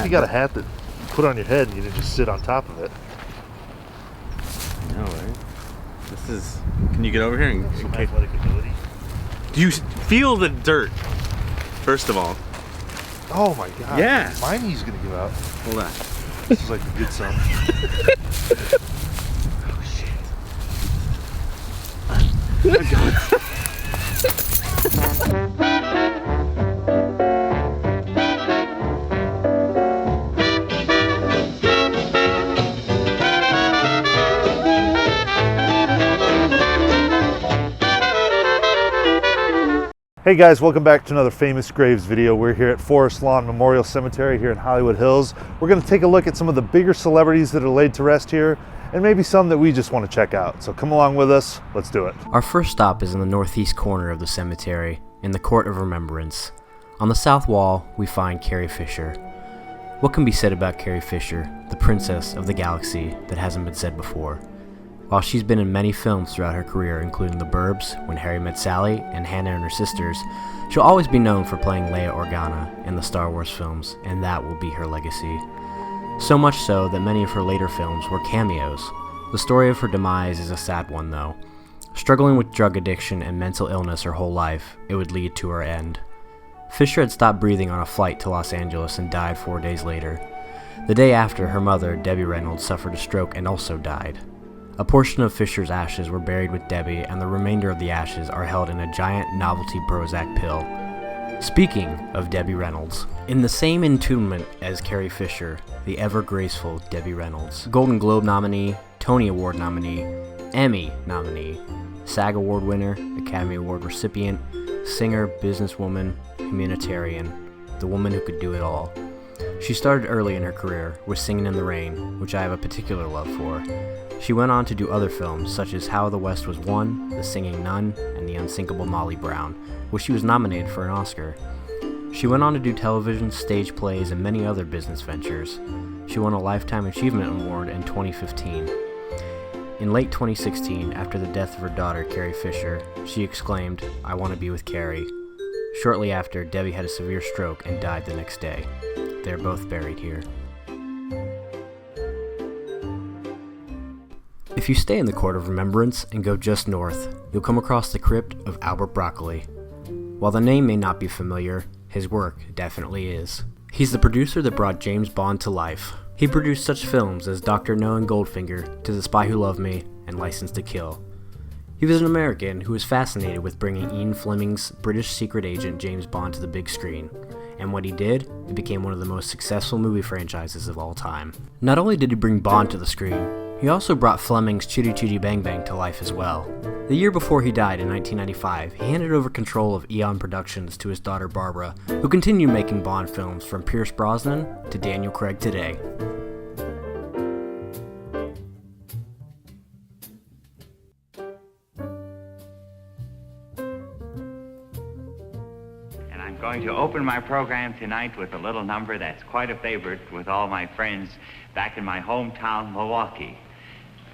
you got a hat that you put on your head and you didn't just sit on top of it. I know, right? This is... Can you get over here and... Some athletic ability. Do you feel the dirt, first of all? Oh my god. Yeah. My knee's gonna give out. Hold on. This is like the good son. Oh, shit. Oh, God. Hey guys, welcome back to another Famous Graves video. We're here at Forest Lawn Memorial Cemetery here in Hollywood Hills. We're going to take a look at some of the bigger celebrities that are laid to rest here, and maybe some that we just want to check out. So come along with us, let's do it. Our first stop is in the northeast corner of the cemetery, in the Court of Remembrance. On the south wall, we find Carrie Fisher. What can be said about Carrie Fisher, the princess of the galaxy, that hasn't been said before? While she's been in many films throughout her career, including The Burbs, When Harry Met Sally, and Hannah and Her Sisters, she'll always be known for playing Leia Organa in the Star Wars films, and that will be her legacy. So much so that many of her later films were cameos. The story of her demise is a sad one, though. Struggling with drug addiction and mental illness her whole life, it would lead to her end. Fisher had stopped breathing on a flight to Los Angeles and died 4 days later. The day after, her mother, Debbie Reynolds, suffered a stroke and also died. A portion of Fisher's ashes were buried with Debbie, and the remainder of the ashes are held in a giant novelty Prozac pill. Speaking of Debbie Reynolds, in the same entombment as Carrie Fisher, the ever-graceful Debbie Reynolds, Golden Globe nominee, Tony Award nominee, Emmy nominee, SAG Award winner, Academy Award recipient, singer, businesswoman, humanitarian, the woman who could do it all. She started early in her career with Singin' in the Rain, which I have a particular love for. She went on to do other films such as How the West Was Won, The Singing Nun, and The Unsinkable Molly Brown, which she was nominated for an Oscar. She went on to do television, stage plays, and many other business ventures. She won a Lifetime Achievement Award in 2015. In late 2016, after the death of her daughter, Carrie Fisher, she exclaimed, "I want to be with Carrie." Shortly after, Debbie had a severe stroke and died the next day. They are both buried here. If you stay in the Court of Remembrance and go just north, you'll come across the crypt of Albert Broccoli. While the name may not be familiar, his work definitely is. He's the producer that brought James Bond to life. He produced such films as Dr. No and Goldfinger, To the Spy Who Loved Me, and License to Kill. He was an American who was fascinated with bringing Ian Fleming's British secret agent James Bond to the big screen. And when he did, it became one of the most successful movie franchises of all time. Not only did he bring Bond to the screen, he also brought Fleming's Chitty Chitty Bang Bang to life as well. The year before he died in 1995, he handed over control of Eon Productions to his daughter Barbara, who continued making Bond films from Pierce Brosnan to Daniel Craig today. I'm going to open my program tonight with a little number that's quite a favorite with all my friends back in my hometown, Milwaukee.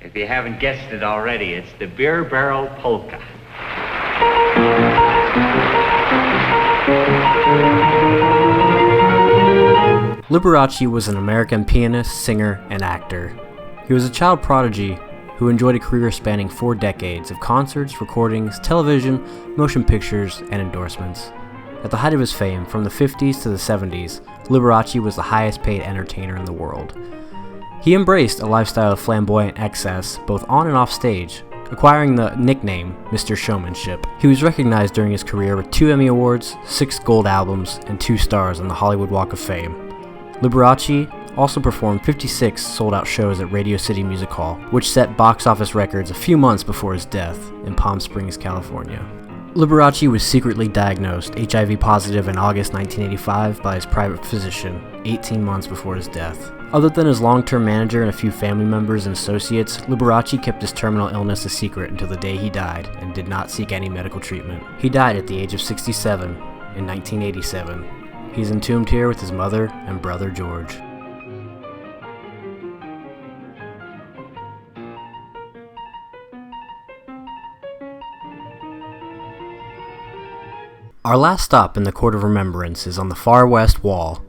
If you haven't guessed it already, it's the Beer Barrel Polka. Liberace was an American pianist, singer, and actor. He was a child prodigy who enjoyed a career spanning 4 decades of concerts, recordings, television, motion pictures, and endorsements. At the height of his fame, from the 50s to the 70s, Liberace was the highest paid entertainer in the world. He embraced a lifestyle of flamboyant excess, both on and off stage, acquiring the nickname Mr. Showmanship. He was recognized during his career with 2 Emmy Awards, 6 gold albums, and 2 stars on the Hollywood Walk of Fame. Liberace also performed 56 sold-out shows at Radio City Music Hall, which set box office records a few months before his death in Palm Springs, California. Liberace was secretly diagnosed HIV positive in August 1985 by his private physician, 18 months before his death. Other than his long-term manager and a few family members and associates, Liberace kept his terminal illness a secret until the day he died and did not seek any medical treatment. He died at the age of 67 in 1987. He's entombed here with his mother and brother George. Our last stop in the Court of Remembrance is on the far west wall.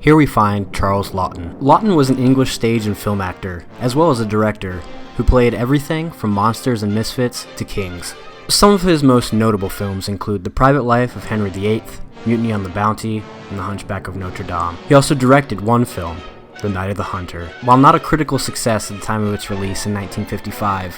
Here we find Charles Lawton. Lawton was an English stage and film actor, as well as a director, who played everything from monsters and misfits to kings. Some of his most notable films include The Private Life of Henry VIII, Mutiny on the Bounty, and The Hunchback of Notre Dame. He also directed one film, The Night of the Hunter. While not a critical success at the time of its release in 1955,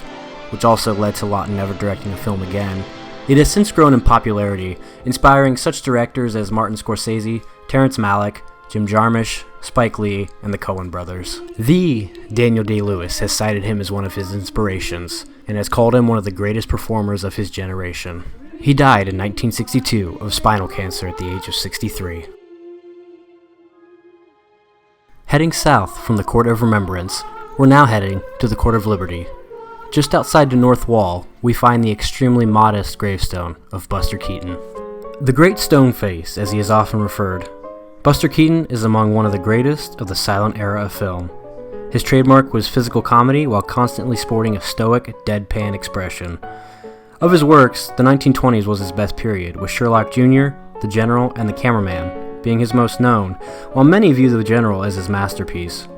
which also led to Lawton never directing a film again, it has since grown in popularity, inspiring such directors as Martin Scorsese, Terrence Malick, Jim Jarmusch, Spike Lee, and the Coen brothers. The Daniel Day-Lewis has cited him as one of his inspirations, and has called him one of the greatest performers of his generation. He died in 1962 of spinal cancer at the age of 63. Heading south from the Court of Remembrance, we're now heading to the Court of Liberty. Just outside the north wall, we find the extremely modest gravestone of Buster Keaton. The Great Stone Face, as he is often referred, Buster Keaton is among one of the greatest of the silent era of film. His trademark was physical comedy while constantly sporting a stoic, deadpan expression. Of his works, the 1920s was his best period, with Sherlock Jr., The General, and The Cameraman being his most known, while many view The General as his masterpiece.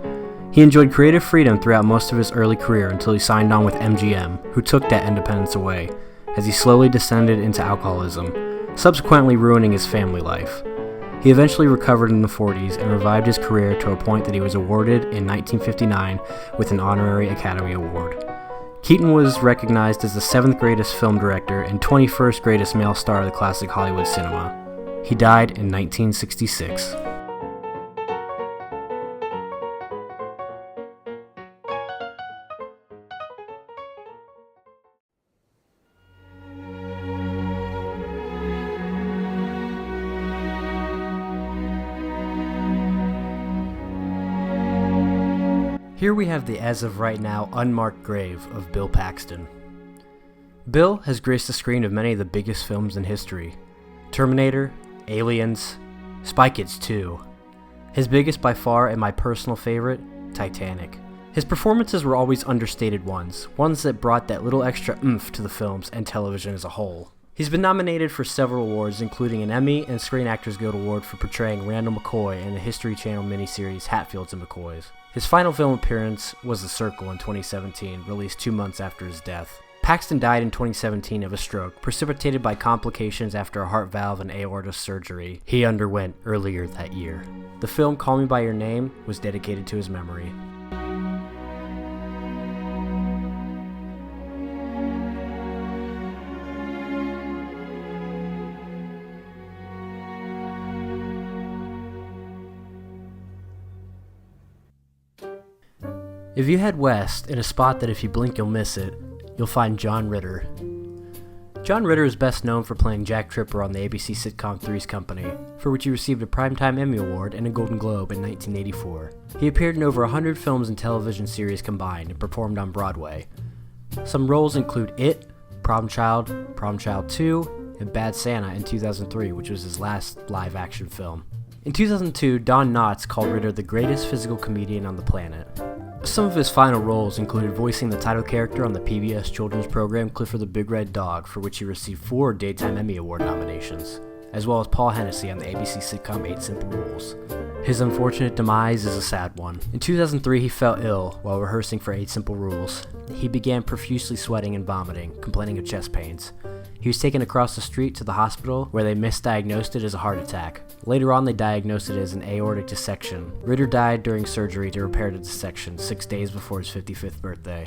He enjoyed creative freedom throughout most of his early career until he signed on with MGM, who took that independence away, as he slowly descended into alcoholism, subsequently ruining his family life. He eventually recovered in the 40s and revived his career to a point that he was awarded in 1959 with an honorary Academy Award. Keaton was recognized as the 7th greatest film director and 21st greatest male star of the classic Hollywood cinema. He died in 1966. Here we have the as of right now unmarked grave of Bill Paxton. Bill has graced the screen of many of the biggest films in history. Terminator, Aliens, Spy Kids 2. His biggest by far and my personal favorite, Titanic. His performances were always understated ones that brought that little extra oomph to the films and television as a whole. He's been nominated for several awards, including an Emmy and Screen Actors Guild Award for portraying Randall McCoy in the History Channel miniseries Hatfields and McCoys. His final film appearance was The Circle in 2017, released 2 months after his death. Paxton died in 2017 of a stroke, precipitated by complications after a heart valve and aorta surgery he underwent earlier that year. The film Call Me By Your Name was dedicated to his memory. If you head west, in a spot that if you blink you'll miss it, you'll find John Ritter. John Ritter is best known for playing Jack Tripper on the ABC sitcom Three's Company, for which he received a Primetime Emmy Award and a Golden Globe in 1984. He appeared in over 100 films and television series combined and performed on Broadway. Some roles include It, Problem Child 2, and Bad Santa in 2003, which was his last live-action film. In 2002, Don Knotts called Ritter the greatest physical comedian on the planet. Some of his final roles included voicing the title character on the PBS children's program Clifford the Big Red Dog, for which he received 4 Daytime Emmy Award nominations, as well as Paul Hennessy on the ABC sitcom 8 Simple Rules. His unfortunate demise is a sad one. In 2003, he fell ill while rehearsing for 8 Simple Rules. He began profusely sweating and vomiting, complaining of chest pains. He was taken across the street to the hospital, where they misdiagnosed it as a heart attack. Later on, they diagnosed it as an aortic dissection. Ritter died during surgery to repair the dissection 6 days before his 55th birthday.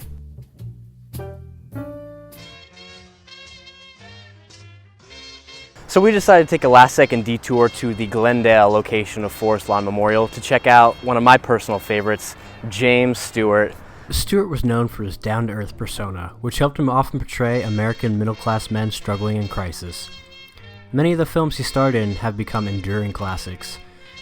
So we decided to take a last-second detour to the Glendale location of Forest Lawn Memorial to check out one of my personal favorites, James Stewart. Stewart was known for his down-to-earth persona, which helped him often portray American middle-class men struggling in crisis. Many of the films he starred in have become enduring classics.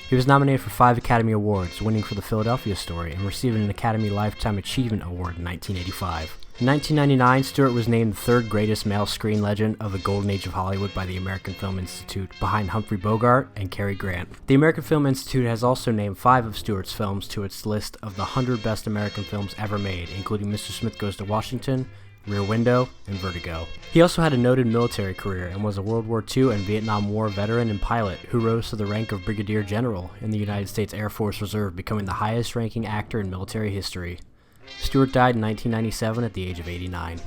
He was nominated for 5 Academy Awards, winning for The Philadelphia Story, and receiving an Academy Lifetime Achievement Award in 1985. In 1999, Stewart was named the 3rd greatest male screen legend of the Golden Age of Hollywood by the American Film Institute, behind Humphrey Bogart and Cary Grant. The American Film Institute has also named 5 of Stewart's films to its list of the 100 best American films ever made, including Mr. Smith Goes to Washington, Rear Window, and Vertigo. He also had a noted military career and was a World War II and Vietnam War veteran and pilot who rose to the rank of Brigadier General in the United States Air Force Reserve, becoming the highest ranking actor in military history. Stewart died in 1997 at the age of 89.